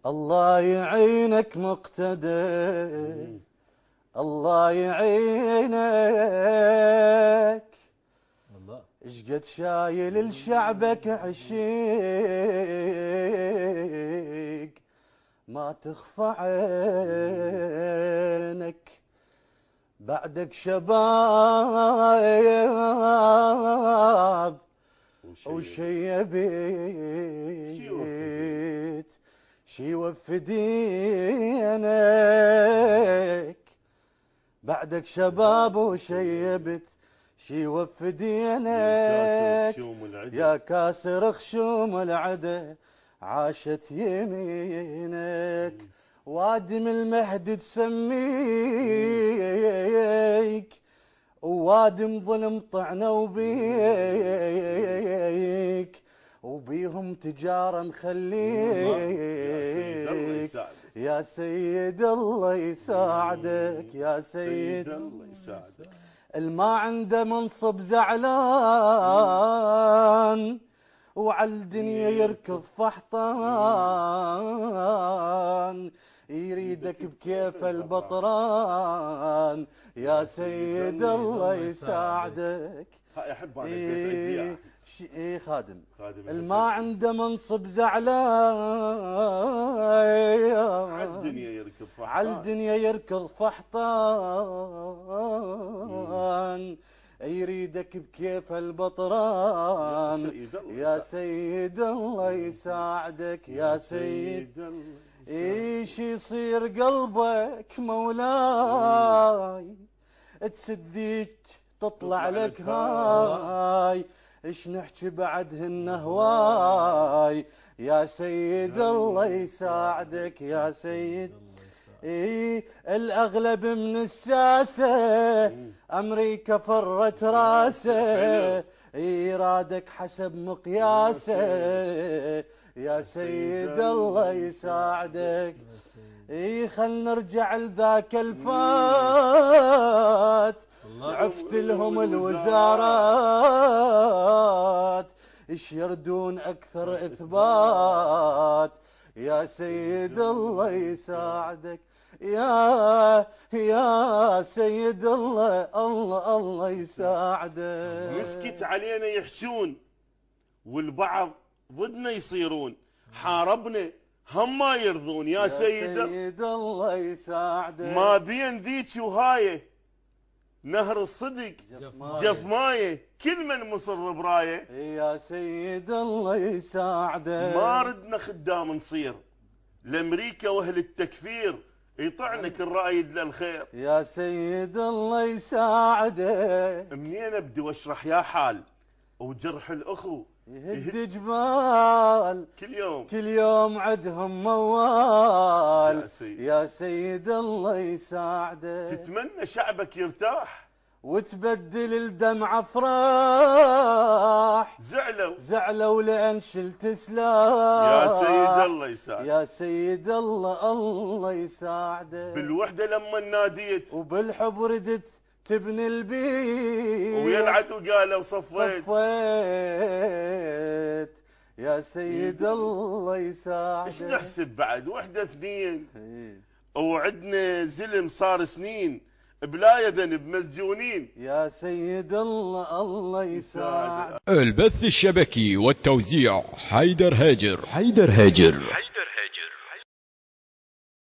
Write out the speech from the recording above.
الله يعينك مقتدى، الله يعينك. الله اشقد شايل لشعبك عشيق ما تخفى عينك. بعدك شباب وشيبيت شي وفدينك. بعدك شباب وشيبت شي وفدينك. يا كاسر خشوم العدا عاشت يمينك. وادم المهد تسميك ووادم ظلم طعنوا بيك وبيهم تجارة مخليك. يا سيد الله يساعدك، يا سيد الله يساعدك. الما عنده منصب زعلان وعلى الدنيا يركض فحطان. يريدك بكيف البطران. يا سيد الله يساعدك. هاي احب انا البيت خادم الحسين. ما عنده منصب زعلان على الدنيا يركض فحطان، على الدنيا يركض فحطان. يريدك بكيف البطران. يا سيد الله يساعدك، يا سيد. ايش يصير قلبك مولاي تسديك تطلع لك هاي. ايش نحكي بعدهن هواي. يا سيد الله يساعدك، يا سيد. الاغلب من الساسه امريكا فرت راسه. يرادك حسب مقياسه. يا سيد الله يساعدك. خل نرجع لذاك الفات. عفت لهم الوزارات ايش يردون اكثر اثبات. يا سيد الله يساعدك، يا سيد الله الله الله يساعدك. نسكت علينا يحشون والبعض ضدنا يصيرون. حاربنا هم ما يرضون. يا سيد الله يساعدك. ما بين ذيك وهايه نهر الصدق جف مايه. كل من مصر برايه. يا سيد الله يساعدك. ما ردنا خدام نصير لامريكا واهل التكفير يطعنك الرايد للخير. يا سيد الله يساعدك. منين ابدي واشرح يا حال وجرح الاخو يهد جبال كل يوم عدهم موال. يا سيد الله يساعدك. تتمنى شعبك يرتاح وتبدل الدمع افراح. زعلوا لان شلت سلاح. يا سيد الله يساعدك. يا سيد الله الله يساعدك. بالوحده لما ناديت وبالحب ردت تبني البيت ويا العدو قالوا صفيت. يا سيد الله يساعدك. ايش نحسب بعد وحده اثنين وعدنا زلم صار سنين بلا ذنب مسجونين. يا سيد الله الله يساعدك. البث الشبكي والتوزيع حيدر هاجر.